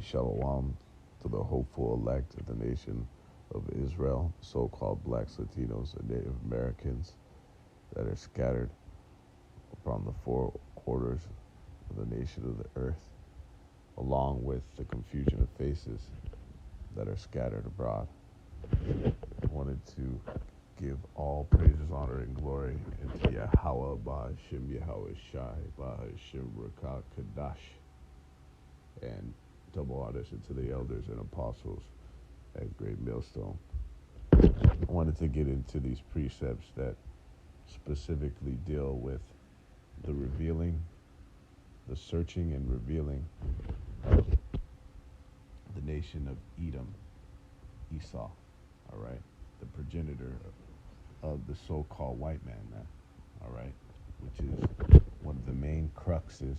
Shalom to the hopeful elect of the nation of Israel, so-called blacks, Latinos, and Native Americans that are scattered upon the four quarters of the nation of the earth, along with the confusion of faces that are scattered abroad. I wanted to give all praises, honor, and glory into Yahweh, Ba'Hashim Yahweh Shai, Ba'Hashim Rakah Kadash, and double honors into the elders and apostles at Great Millstone. I wanted to get into these precepts that specifically deal with the revealing, the searching and revealing of the nation of Edom, Esau, all right? The progenitor of the so-called white man, all right? Which is one of the main cruxes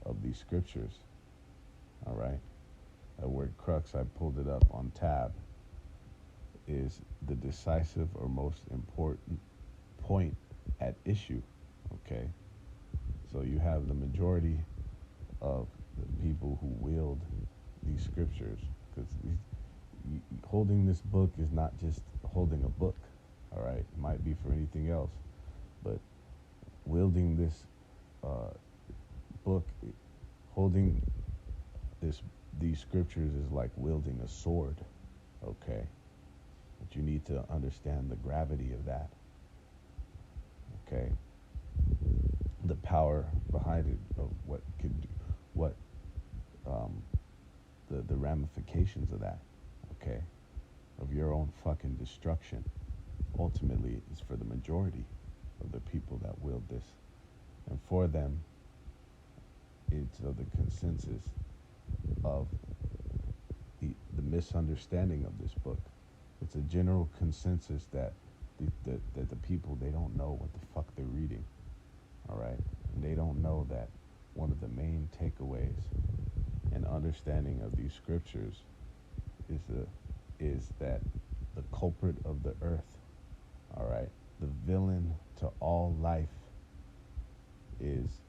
of these scriptures, all right? That word crux, I pulled it up on tab, is the decisive or most important point at issue, okay? So you have the majority of the people who wield these scriptures, because holding this book is not just holding a book, all right? It might be for anything else, but wielding this book, holding these scriptures is like wielding a sword, okay? But you need to understand the gravity of that, okay? The power behind it, of what could do, what the ramifications of that, okay? Of your own fucking destruction, ultimately is for the majority of the people that wield this. And for them, it's of the consensus of the misunderstanding of this book. It's a general consensus that the people, they don't know what the fuck they're reading, all right? And they don't know that one of the main takeaways and understanding of these scriptures is that the culprit of the earth, all right, the villain to all life is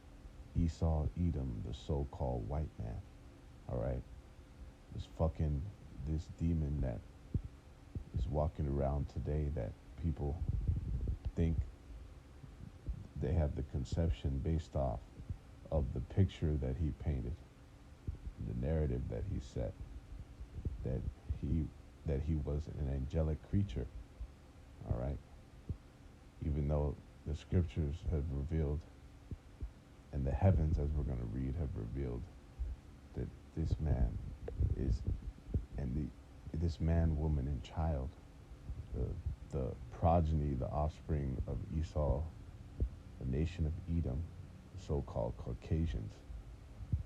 Esau, Edom, the so-called white man, all right? This demon that is walking around today, that people think they have the conception based off of the picture that he painted, the narrative that he set, that he was an angelic creature, all right? Even though the scriptures have revealed, and the heavens, as we're going to read, have revealed that this man is, and this man, woman, and child, the progeny, the offspring of Esau, the nation of Edom, the so-called Caucasians,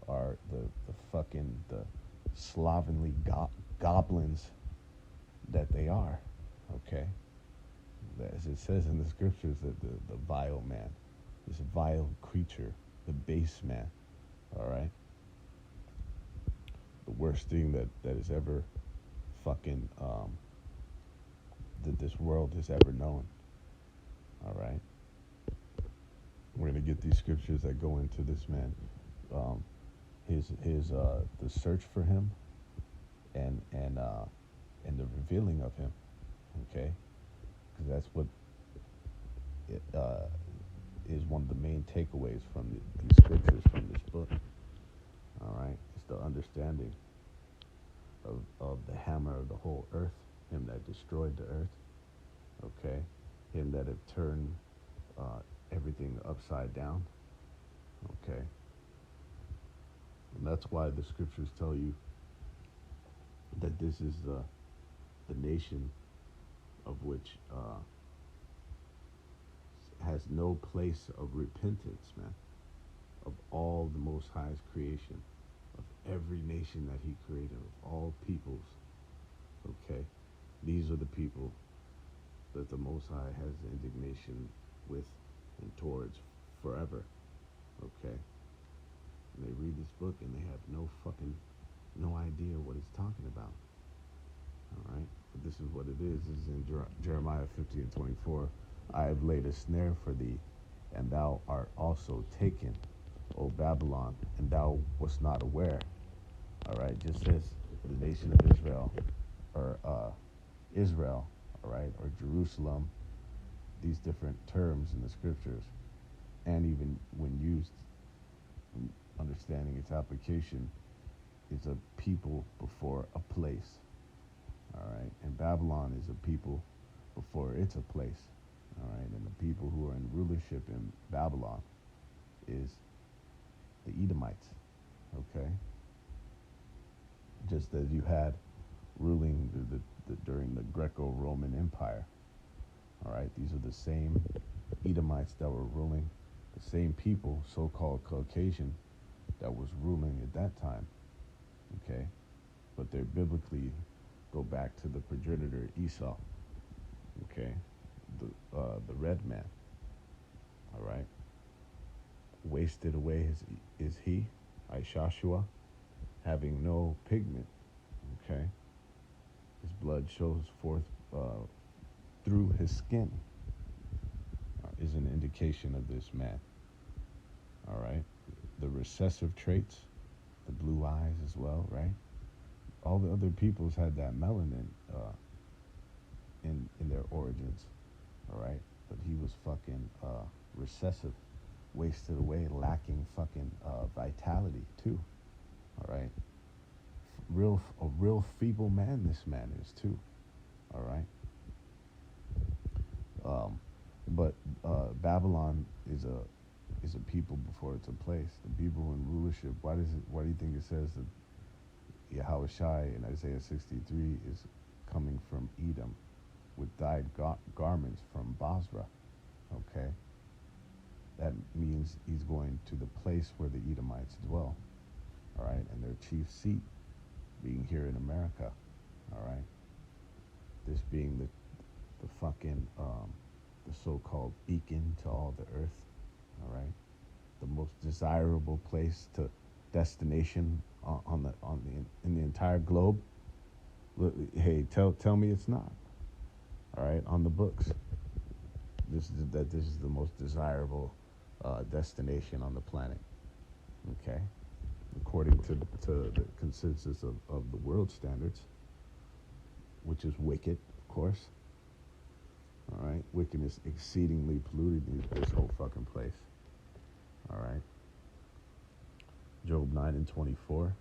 are the slovenly goblins that they are, okay? As it says in the scriptures, that the vile man, this vile creature, the base man, all right? The worst thing that is ever fucking, that this world has ever known, all right? We're going to get these scriptures that go into this man, the search for him, and the revealing of him, okay? Because that's what is one of the main takeaways from these scriptures, from this book, all right? It's the understanding of the hammer of the whole earth, him that destroyed the earth, okay? Him that have turned everything upside down, okay? And that's why the scriptures tell you that this is the nation of which has no place of repentance, man, of all the Most High's creation, of every nation that he created, of all peoples, okay? These are the people that the Most High has indignation with and towards forever, okay? And they read this book and they have no idea what it's talking about, all right? But this is what it is. This is in Jeremiah 50 and 24. I have laid a snare for thee, and thou art also taken, O Babylon, and thou wast not aware. All right, just as the nation of Israel, or Israel, all right, or Jerusalem, these different terms in the scriptures, and even when used, understanding its application, is a people before a place. All right, and Babylon is a people before it's a place. All right, and the people who are in rulership in Babylon is the Edomites. Okay, just as you had ruling during the Greco-Roman Empire. All right, these are the same Edomites that were ruling, the same people, so-called Caucasian, that was ruling at that time. Okay, but they biblically go back to the progenitor Esau. Okay, the red man. All right, wasted away is he, Ishashua, having no pigment. Okay, his blood shows forth through his skin, is an indication of this man. All right, the recessive traits, the blue eyes as well, right? All the other peoples had that melanin in their origins, all right? But he was fucking recessive, wasted away, lacking fucking vitality too, all right? A real feeble man this man is too, all right? But Babylon is a people before it's a place. The people in rulership. Why do you think it says that Yahweh Shai in Isaiah 63 is coming from Edom with dyed garments from Basra? Okay, that means he's going to the place where the Edomites dwell. All right, and their chief seat being here in America. All right, this being the fucking the so-called beacon to all the earth. All right, the most desirable place to destination in the entire globe. Hey, tell me it's not. All right, on the books. This is the most desirable destination on the planet. Okay, according to the consensus of the world standards, which is wicked, of course. All right, wickedness exceedingly polluted this whole fucking place. All right. Job 9:24.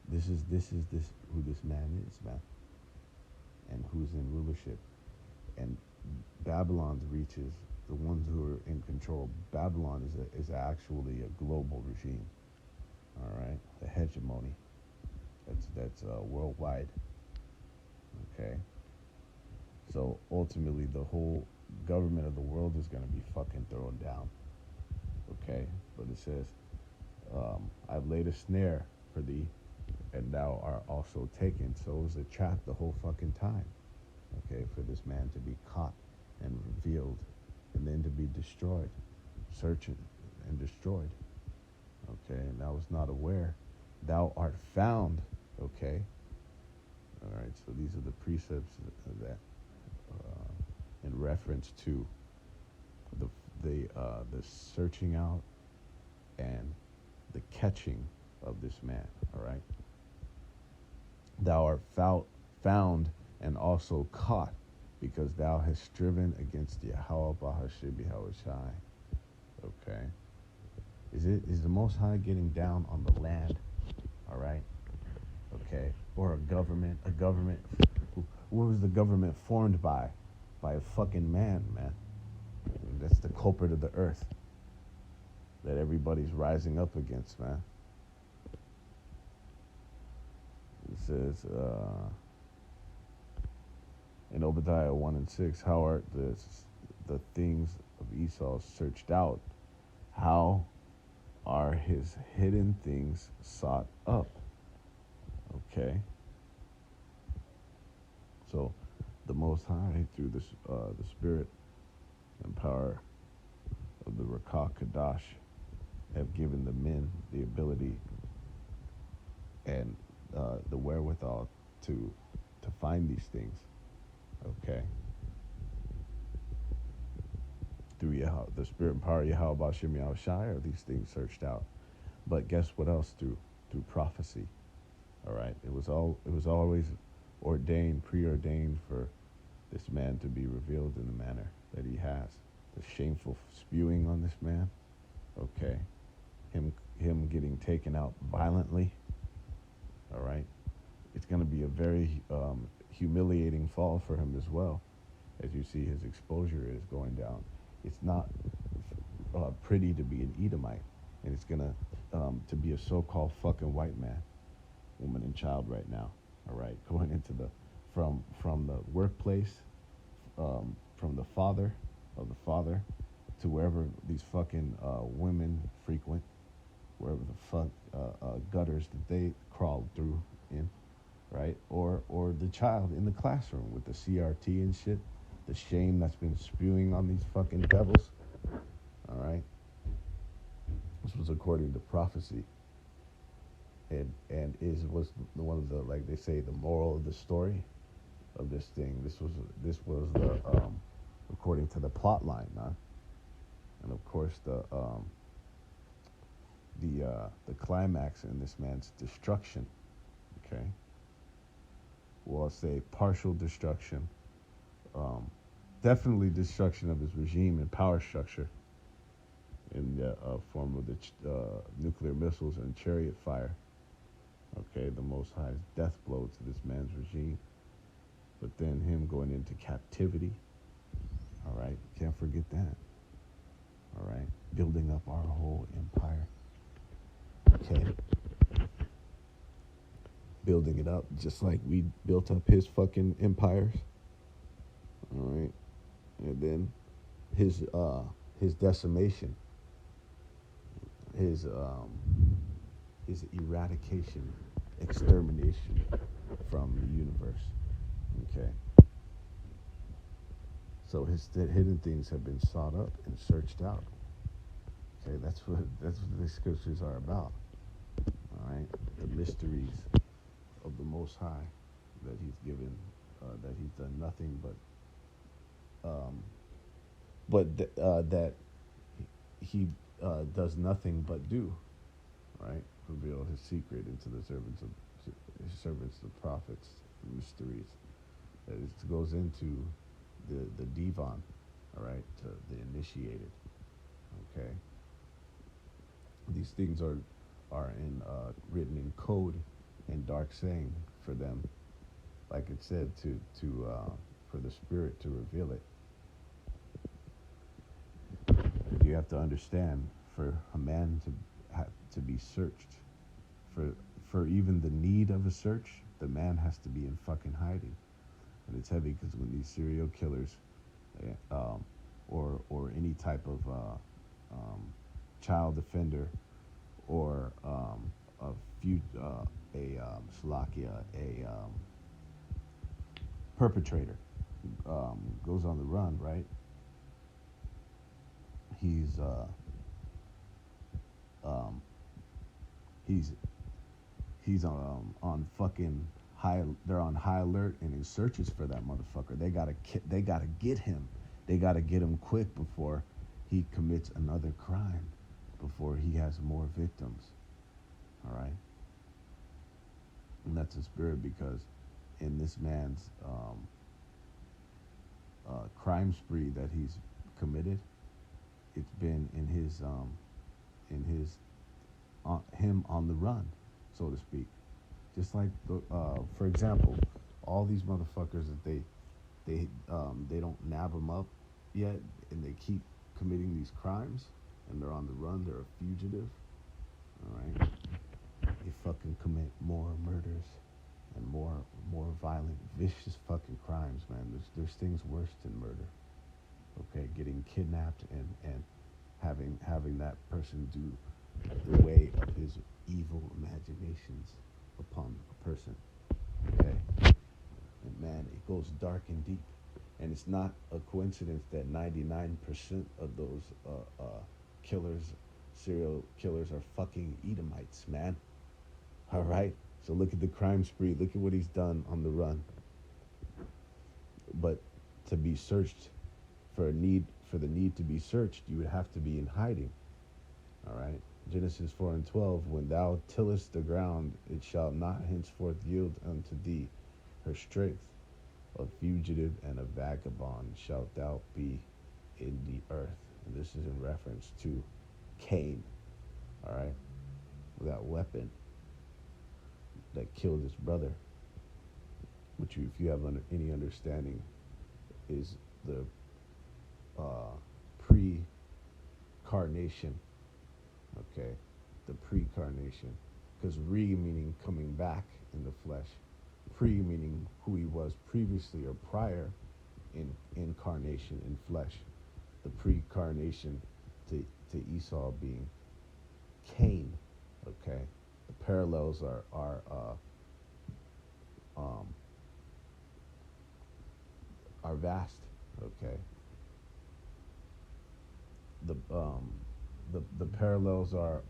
This is who this man is, man, and who's in rulership. And Babylon's reaches, the ones who are in control. Babylon is actually a global regime. All right, a hegemony. That's worldwide. Okay. So ultimately, the whole government of the world is going to be fucking thrown down. Okay, but it says, I've laid a snare for thee, and thou art also taken. So it was a trap the whole fucking time. Okay, for this man to be caught and revealed, and then to be destroyed, searched and destroyed. Okay, and thou was not aware. Thou art found. Okay. All right. So these are the precepts that, in reference to the searching out and the catching of this man. All right. Thou art found and also caught, because thou hast striven against Yahweh Bahashib Shai. Okay. Is the Most High getting down on the land? All right. Okay. Or a government. What was the government formed by? By a fucking man. That's the culprit of the earth that everybody's rising up against, man. It says in Obadiah 1:6, how are the things of Esau searched out? How are his hidden things sought up? Okay. So the Most High, through the Spirit and power of the Rakah Kadash, have given the men the ability and the wherewithal to find these things. Okay. Through the Spirit and power of Yahweh Bashim Yahweh Shai are these things searched out. But guess what else? Through prophecy. All right. It was always preordained for this man to be revealed in the manner that he has. The shameful spewing on this man. Okay. Him getting taken out violently. All right. It's going to be a very humiliating fall for him as well, as you see his exposure is going down. It's not pretty to be an Edomite, and it's gonna to be a so-called fucking white man, woman, and child right now. All right, going into the from the workplace, from the father of the father to wherever these fucking women frequent, wherever the fuck gutters that they crawled through in, right? Or the child in the classroom with the CRT and shit, the shame that's been spewing on these fucking devils. All right, this was according to prophecy, and was one of the, like they say, the moral of the story of this thing. This was the according to the plot line, man. And of course the climax in this man's destruction. Okay, well, I'll say partial destruction, definitely destruction of his regime and power structure in the form of the nuclear missiles and chariot fire. Okay, the Most High's death blow to this man's regime. But then him going into captivity. All right, can't forget that. All right, building up our whole empire. Okay, building it up just like we built up his fucking empires. All right, and then his decimation, his eradication, extermination from the universe. Okay. So his hidden things have been sought up and searched out. Okay, that's what the scriptures are about. All right, the mysteries of the Most High that He's given, that He's done nothing that He does nothing but do. Right, reveal His secret into the servants, the prophets, the mysteries. That it goes into the divan, all right, to the initiated. Okay, these things are in written in code and dark saying for them, like it said, to for the Spirit to reveal it. But you have to understand, for a man to be searched, for even the need of a search, the man has to be in fucking hiding. And it's heavy because when these serial killers, or any type of child offender, or a perpetrator goes on the run, right? He's on fucking high. They're on high alert and in searches for that motherfucker. They gotta get him. They gotta get him quick before he commits another crime, before he has more victims. All right, and that's a spirit, because in this man's crime spree that he's committed, it's been in his him on the run, so to speak. Just like for example, all these motherfuckers that they don't nab them up yet, and they keep committing these crimes, and they're on the run. They're a fugitive. All right, they fucking commit more murders and more violent, vicious fucking crimes, man. There's things worse than murder. Okay, getting kidnapped and having that person do the way of his evil imaginations upon a person. Okay, and man, it goes dark and deep, and it's not a coincidence that 99% of those serial killers, are fucking Edomites, man. All right, so look at the crime spree. Look at what he's done on the run. But to be searched for the need to be searched, you would have to be in hiding. All right, Genesis 4:12, when thou tillest the ground, it shall not henceforth yield unto thee her strength. A fugitive and a vagabond shalt thou be in the earth. And this is in reference to Cain, all right? That weapon that killed his brother, which, if you have any understanding, is the pre-carnation, okay? The pre-carnation. Because re meaning coming back in the flesh, pre meaning who he was previously or prior in incarnation in flesh. The pre-carnation to Esau being Cain, okay? The parallels are vast, okay? The parallels are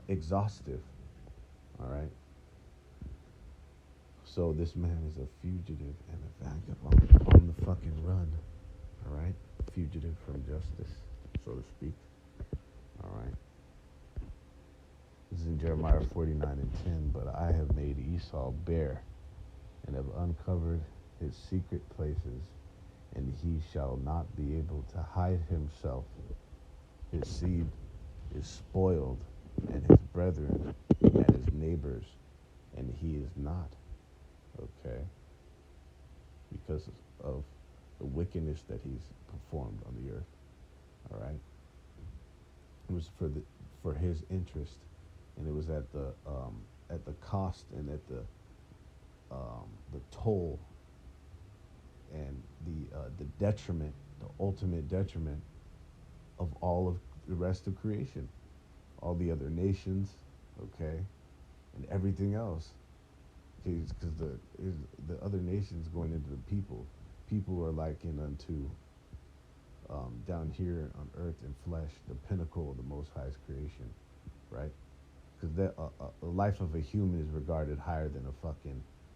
exhaustive, all right? So this man is a fugitive and a vagabond on the fucking run, all right? Fugitive from justice, so to speak, all right? This is in Jeremiah 49:10. But I have made Esau bare and have uncovered his secret places, and he shall not be able to hide himself. His seed is spoiled, and his brethren and his neighbors, and he is not, okay? Because of the wickedness that he's performed on the earth, all right? It was for his interest, and it was at the cost and at the toll and the detriment, the ultimate detriment of all of the rest of creation, all the other nations, okay, and everything else. Because the other nations going into the people are likened unto down here on earth in flesh, the pinnacle of the Most High's creation, right? Because the life of a human is regarded higher than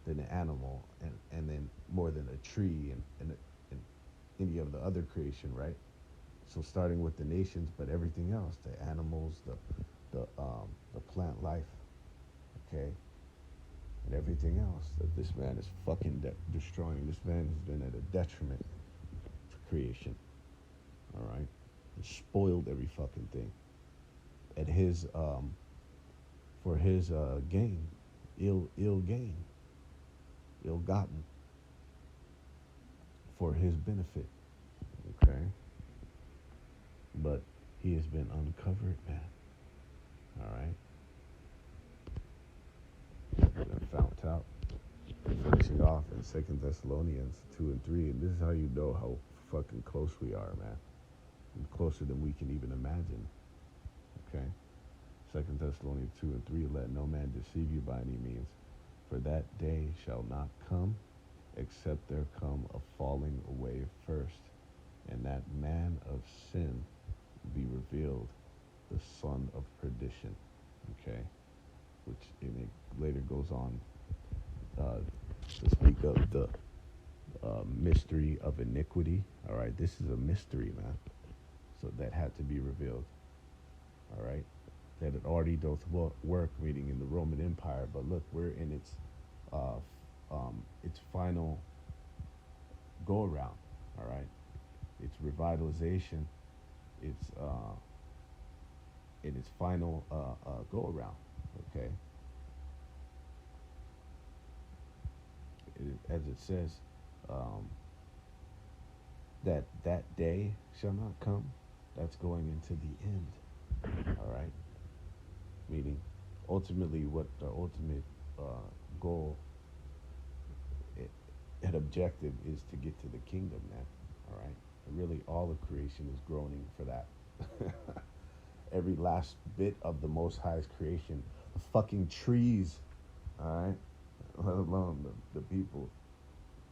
than an animal, and then more than a tree and any of the other creation, right? So starting with the nations, but everything else, the animals, the plant life, okay, and everything else that this man is fucking destroying. This man has been at a detriment to creation, all right? And spoiled every fucking thing at his for his gain, ill gain, ill-gotten, for his benefit, okay? But he has been uncovered, man, all right? And found out, finishing off in 2 Thessalonians 2:3, and this is how you know how fucking close we are, man. And closer than we can even imagine, okay? 2 Thessalonians 2:3, let no man deceive you by any means, for that day shall not come, except there come a falling away first, and that man of sin be revealed, the son of perdition, okay? Which it later goes on to speak of the mystery of iniquity, all right? This is a mystery, man, so that had to be revealed, all right? That it already doth work, meaning in the Roman Empire, but look, we're in its final go around, all right? Its revitalization, its in its final go around, okay? As it says, that day shall not come. That's going into the end, all right? Meaning, ultimately, what the ultimate goal and objective is to get to the kingdom, man. All right, and really, all of creation is groaning for that. Every last bit of the Most High's creation, the fucking trees, all right, let alone the people,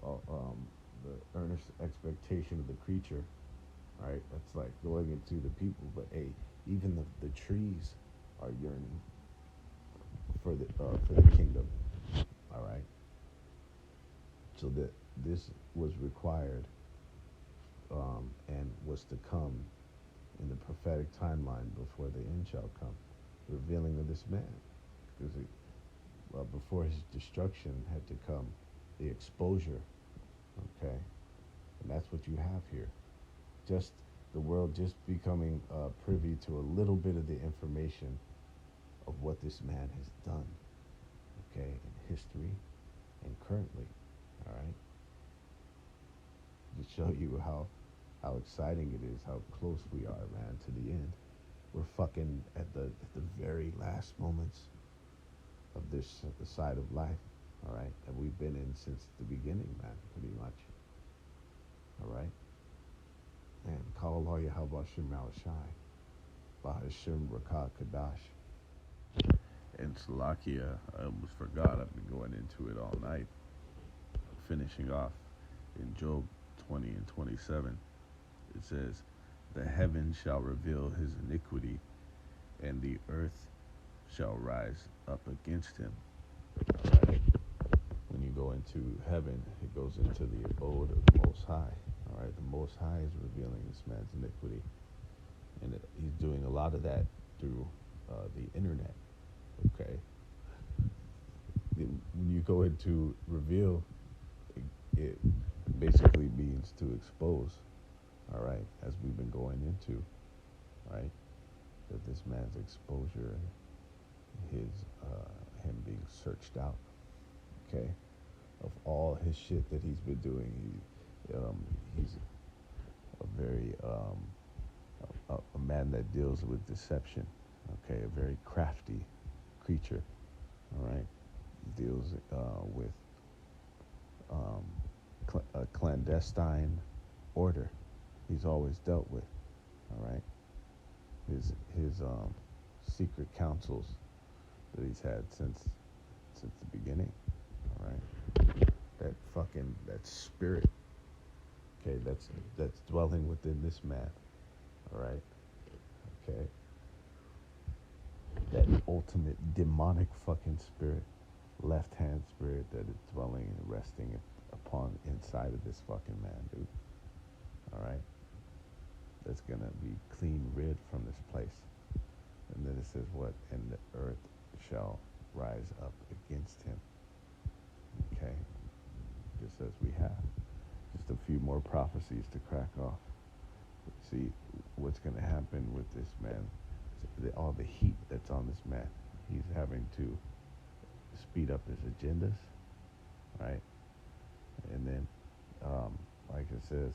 the earnest expectation of the creature, right? That's like going into the people, but hey, even the trees are yearning for the kingdom, all right? So that this was required and was to come in the prophetic timeline before the end shall come, revealing of this man. Because before his destruction had to come, the exposure, okay? And that's what you have here. Just the world just becoming privy to a little bit of the information of what this man has done, okay, in history and currently, all right? To show you how exciting it is, how close we are, man, to the end. We're fucking at the very last moments of this the side of life, all right, that we've been in since the beginning, man, pretty much. All right? Man, call Allah Yahweh Shem Shai, Bahashim Rakah Kadash. And Salakia, I almost forgot, I've been going into it all night. Finishing off in Job 20 and 27, it says, the heaven shall reveal his iniquity, and the earth shall rise up against him. All right? When you go into heaven, it goes into the abode of the Most High. All right, the Most High is revealing this man's iniquity, and he's doing a lot of that through the internet. Okay, when you go into reveal, it basically means to expose. All right, as we've been going into, right, that this man's exposure, his him being searched out, okay, of all his shit that he's been doing. He's a very a man that deals with deception, okay, a very crafty creature, all right, deals with a clandestine order. He's always dealt with, all right, his secret councils that he's had since the beginning, all right, that spirit, okay, that's dwelling within this man, all right, okay, that ultimate demonic fucking spirit, left-hand spirit that is dwelling and resting upon inside of this fucking man, dude, all right, that's gonna be clean rid from this place. And then it says what? And the earth shall rise up against him. Okay? Just as we have. Just a few more prophecies to crack off. See what's going to happen with this man. All the heat that's on this man. He's having to speed up his agendas. Right? And then, like it says,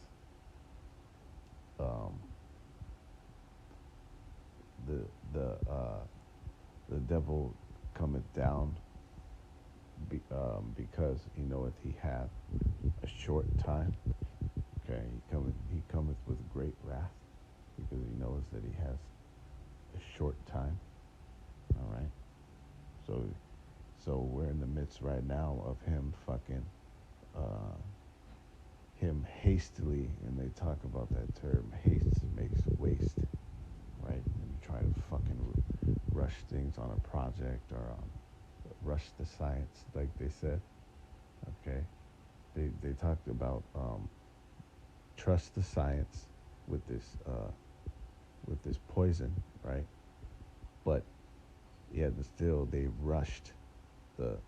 the devil cometh down because he knoweth he hath a short time. Okay, he cometh with great wrath because he knows that he has a short time. All right, so we're in the midst right now of him fucking him hastily, and they talk about that term, haste makes waste, right? And you try to fucking rush things on a project or rush the science, like they said, okay? They talked about trust the science with this poison, right? But yet still they rushed the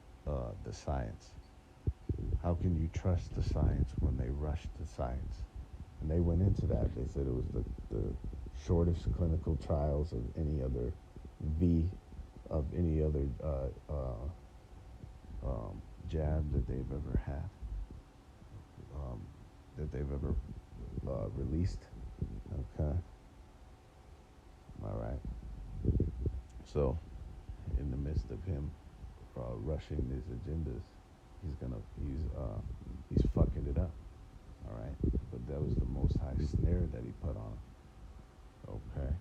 science. How can you trust the science when they rushed the science? And they went into that. They said it was the shortest clinical trials of any other jab that they've ever had, that they've ever released. Okay. All right. So, in the midst of him rushing these agendas, he's fucking it up. All right. But that was the Most High snare that he put on him. Okay.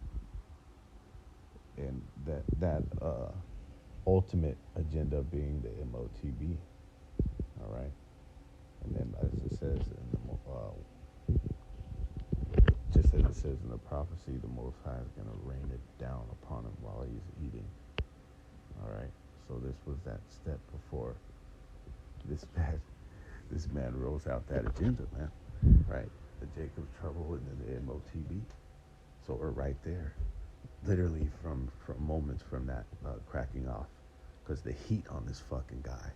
And that ultimate agenda being the MOTB. All right. And then, as it says just as it says in the prophecy, the Most High is going to rain it down upon him while he's eating. All right. So this was that step before this man rolls out that agenda, man. Right. The Jacob's trouble and then the MOTB. So we're right there, literally from moments from that cracking off, because the heat on this fucking guy,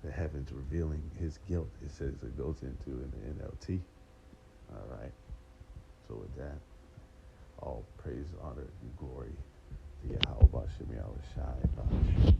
the heavens revealing his guilt. It says it goes into in the NLT. All right. So with that, all praise, honor, and glory to Yahweh Bashim Yahweh Shai.